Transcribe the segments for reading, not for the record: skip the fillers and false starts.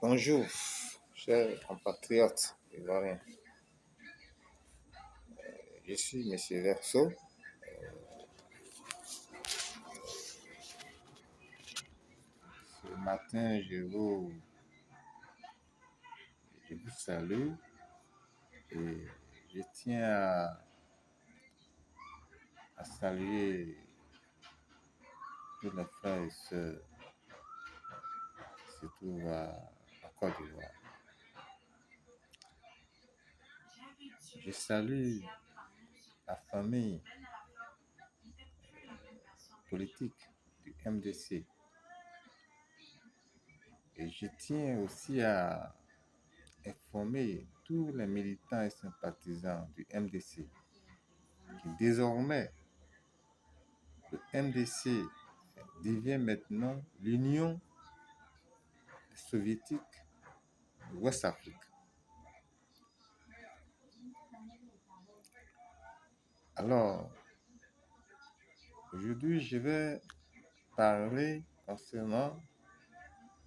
Bonjour, chers compatriotes ivoiriens. Je suis M. Verso. Ce matin, je vous salue et je tiens à saluer tous les frères et sœurs qui se trouvent à Côte d'Ivoire. Je salue la famille politique du MDC et je tiens aussi à informer tous les militants et sympathisants du MDC qui désormais le MDC devient maintenant l'Union soviétique de Ouest-Afrique. Alors, aujourd'hui, je vais parler concernant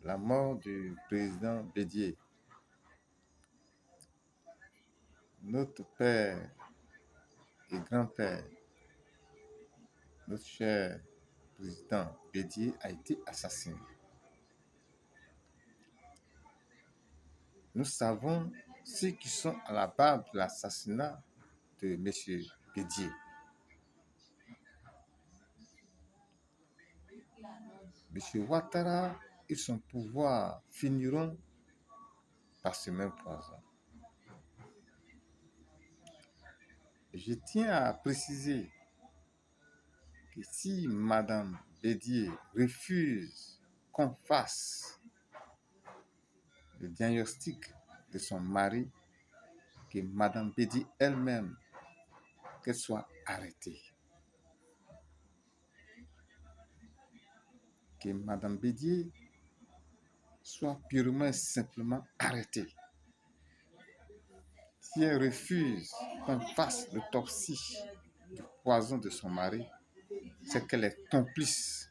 la mort du président Bédié. Notre père et grand-père, notre cher président Bédié a été assassiné. Nous savons ceux qui sont à la base de l'assassinat de M. Bédié. M. Ouattara et son pouvoir finiront par ce même poison. Je tiens à préciser que si Madame Bédié refuse qu'on fasse le diagnostic de son mari, que Madame Bédié elle-même, qu'elle soit arrêtée. Que Madame Bédié soit purement et simplement arrêtée. Si elle refuse qu'on fasse l'autopsie du poison de son mari, c'est qu'elle est complice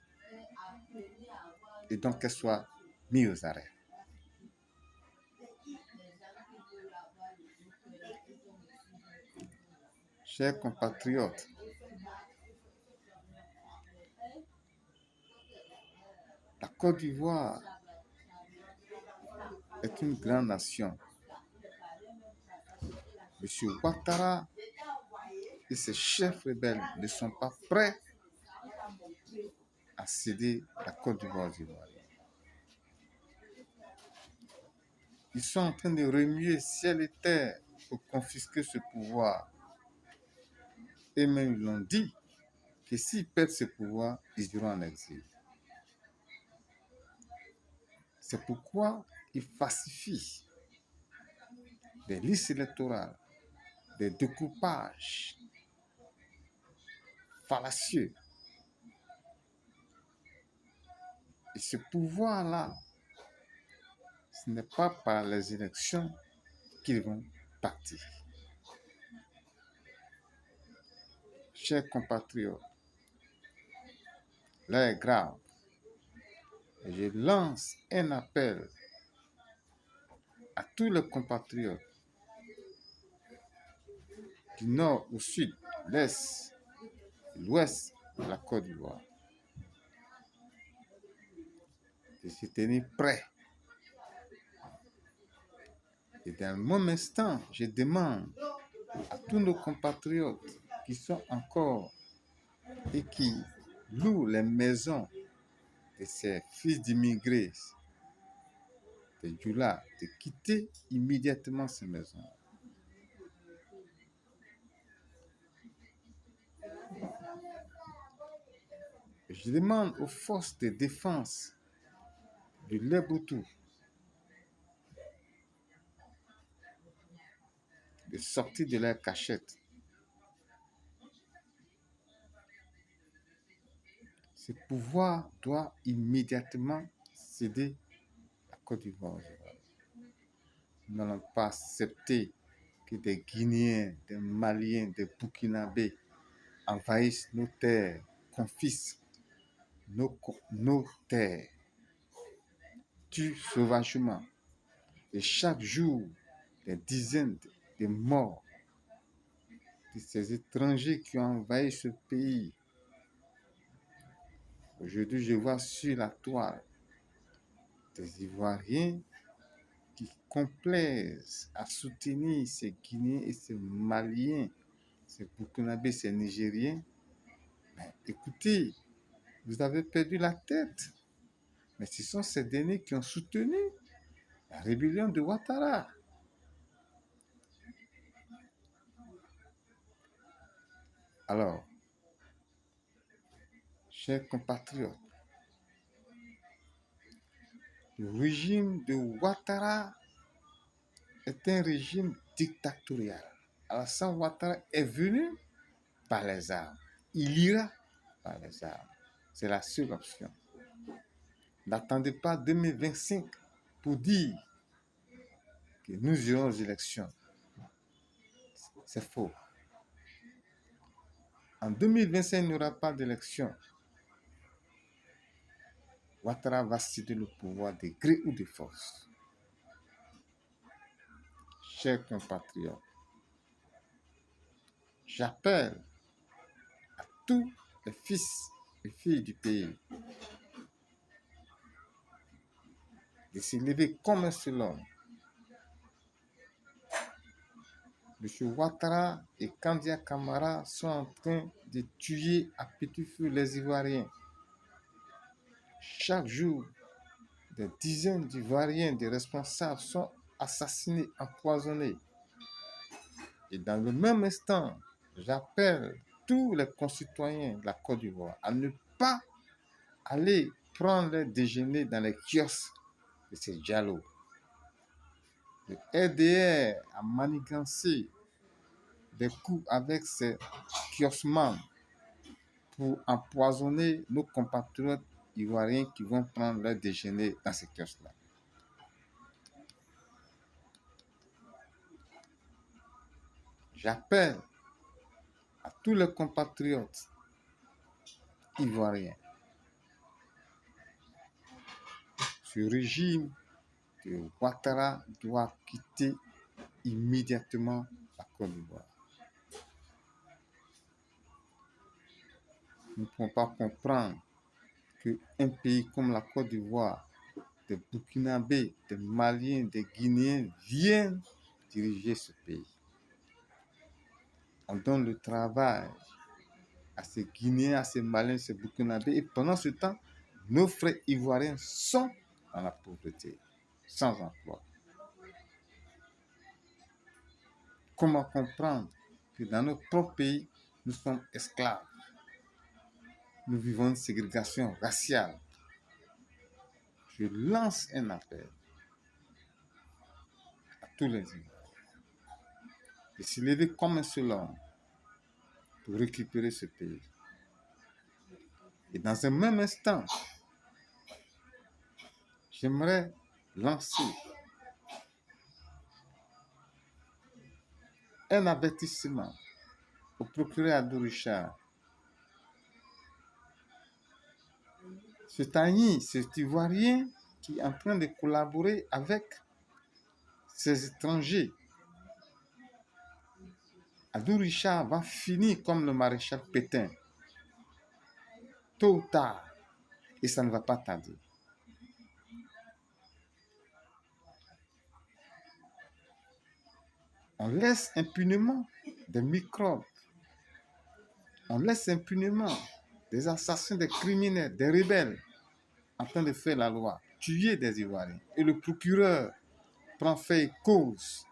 et donc qu'elle soit mise aux arrêts. Chers compatriotes, la Côte d'Ivoire est une grande nation. M. Ouattara et ses chefs rebelles ne sont pas prêts à céder la Côte d'Ivoire aux Ivoiriens. Ils sont en train de remuer ciel et terre pour confisquer ce pouvoir. Et même ils l'ont dit que s'ils perdent ce pouvoir, ils iront en exil. C'est pourquoi ils falsifient des listes électorales, des découpages fallacieux. Et ce pouvoir-là, ce n'est pas par les élections qu'ils vont partir. Chers compatriotes, l'heure est grave. Et je lance un appel à tous les compatriotes du nord au sud, l'est, l'ouest de la Côte d'Ivoire de se tenir prêts. Et dans le même instant, je demande à tous nos compatriotes qui sont encore et qui louent les maisons de ces fils d'immigrés, de Djoula, de quitter immédiatement ces maisons. Je demande aux forces de défense de Léboutou de sortir de leur cachette. Ce pouvoir doit immédiatement céder à Côte d'Ivoire. Nous n'allons pas accepter que des Guinéens, des Maliens, des Burkinabés envahissent nos terres, confisquent nos terres, tuent sauvagement Et chaque jour, des dizaines de morts de ces étrangers qui ont envahi ce pays. Aujourd'hui, je vois sur la toile des Ivoiriens qui complaisent à soutenir ces Guinéens et ces Maliens, ces Burkinabés, ces Nigériens. Mais écoutez, vous avez perdu la tête. Mais ce sont ces derniers qui ont soutenu la rébellion de Ouattara. Alors, chers compatriotes, le régime de Ouattara est un régime dictatorial. Alassane Ouattara est venu par les armes. Il ira par les armes. C'est la seule option. N'attendez pas 2025 pour dire que nous irons aux élections. C'est faux. En 2025, il n'y aura pas d'élection. Ouattara va céder le pouvoir de gré ou de force. Chers compatriotes, j'appelle à tous les fils et filles du pays de se lever comme un seul homme. M. Ouattara et Kandia Camara sont en train de tuer à petit feu les Ivoiriens. Chaque jour, des dizaines d'Ivoiriens, des responsables sont assassinés, empoisonnés. Et dans le même instant, j'appelle tous les concitoyens de la Côte d'Ivoire à ne pas aller prendre leur déjeuner dans les kiosques de ces Diallo. Le RDR a manigancé des coups avec ces kiosquemans pour empoisonner nos compatriotes ivoiriens qui vont prendre leur déjeuner dans ces kiosques-là. J'appelle à tous les compatriotes ivoiriens. Ce régime de Ouattara doit quitter immédiatement la Côte d'Ivoire. Nous ne pouvons pas comprendre qu'un pays comme la Côte d'Ivoire, des Burkinabés, des Maliens, des Guinéens viennent diriger ce pays. On donne le travail à ces Guinéens, à ces Maliens, ces Burkinabés, et pendant ce temps, nos frères ivoiriens sont dans la pauvreté, sans emploi. Comment comprendre que dans notre propre pays, nous sommes esclaves? Nous vivons une ségrégation raciale. Je lance un appel à tous les Ivoiriens de se lever comme un seul homme pour récupérer ce pays. Et dans un même instant, j'aimerais lancer un avertissement au procureur Abdou Richard. Cet Ivoirien qui est en train de collaborer avec ces étrangers, Abdou Richard va finir comme le maréchal Pétain, tôt ou tard, et ça ne va pas tarder. On laisse impunément des microbes, on laisse impunément des assassins, des criminels, des rebelles en train de faire la loi, tuer des Ivoiriens. Et le procureur prend fait et cause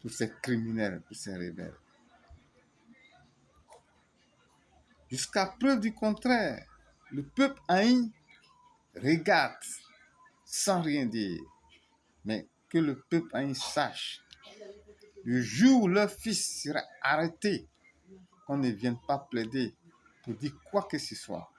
pour ces criminels, pour ces rebelles. Jusqu'à preuve du contraire, le peuple haï regarde sans rien dire. Mais que le peuple haï sache, le jour où leur fils sera arrêté, qu'on ne vienne pas plaider pour dire quoi que ce soit.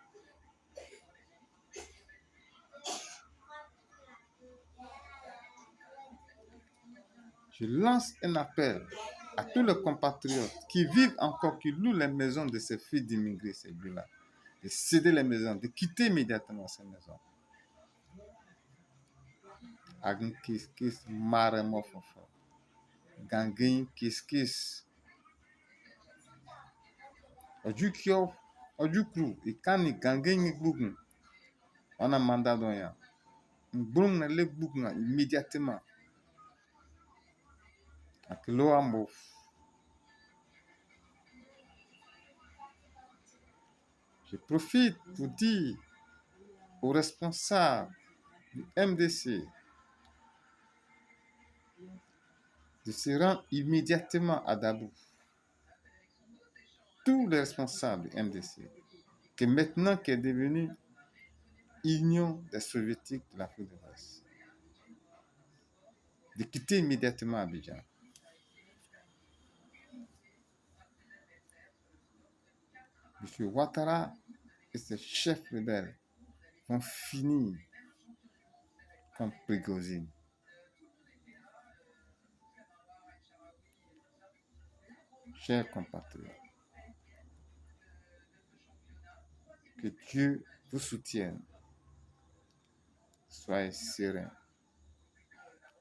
Je lance un appel à tous les compatriotes qui vivent encore, qui louent les maisons de ces filles d'immigrés, ces lieux-là, de céder les maisons, de quitter immédiatement ces maisons. Agun kiskis mare mofofo. Gangen kiskis. Oju kyo, oju kru, ikani gangen igbugun. On a mandat don ya. Mbrung na le gbugun immédiatement. Akilo ambo. Je profite pour dire aux responsables du MDC de se rendre immédiatement à Dabou. Tous les responsables du MDC, que maintenant qui est devenu Union des Soviétiques de l'Afrique de l'Ouest, de quitter immédiatement Abidjan. M. Ouattara et ses chefs rebelles vont finir comme Prigozhin. Chers compatriotes, que Dieu vous soutienne. Soyez sereins.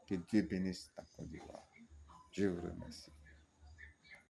Que Dieu bénisse ta Côte d'Ivoire. Je vous remercie.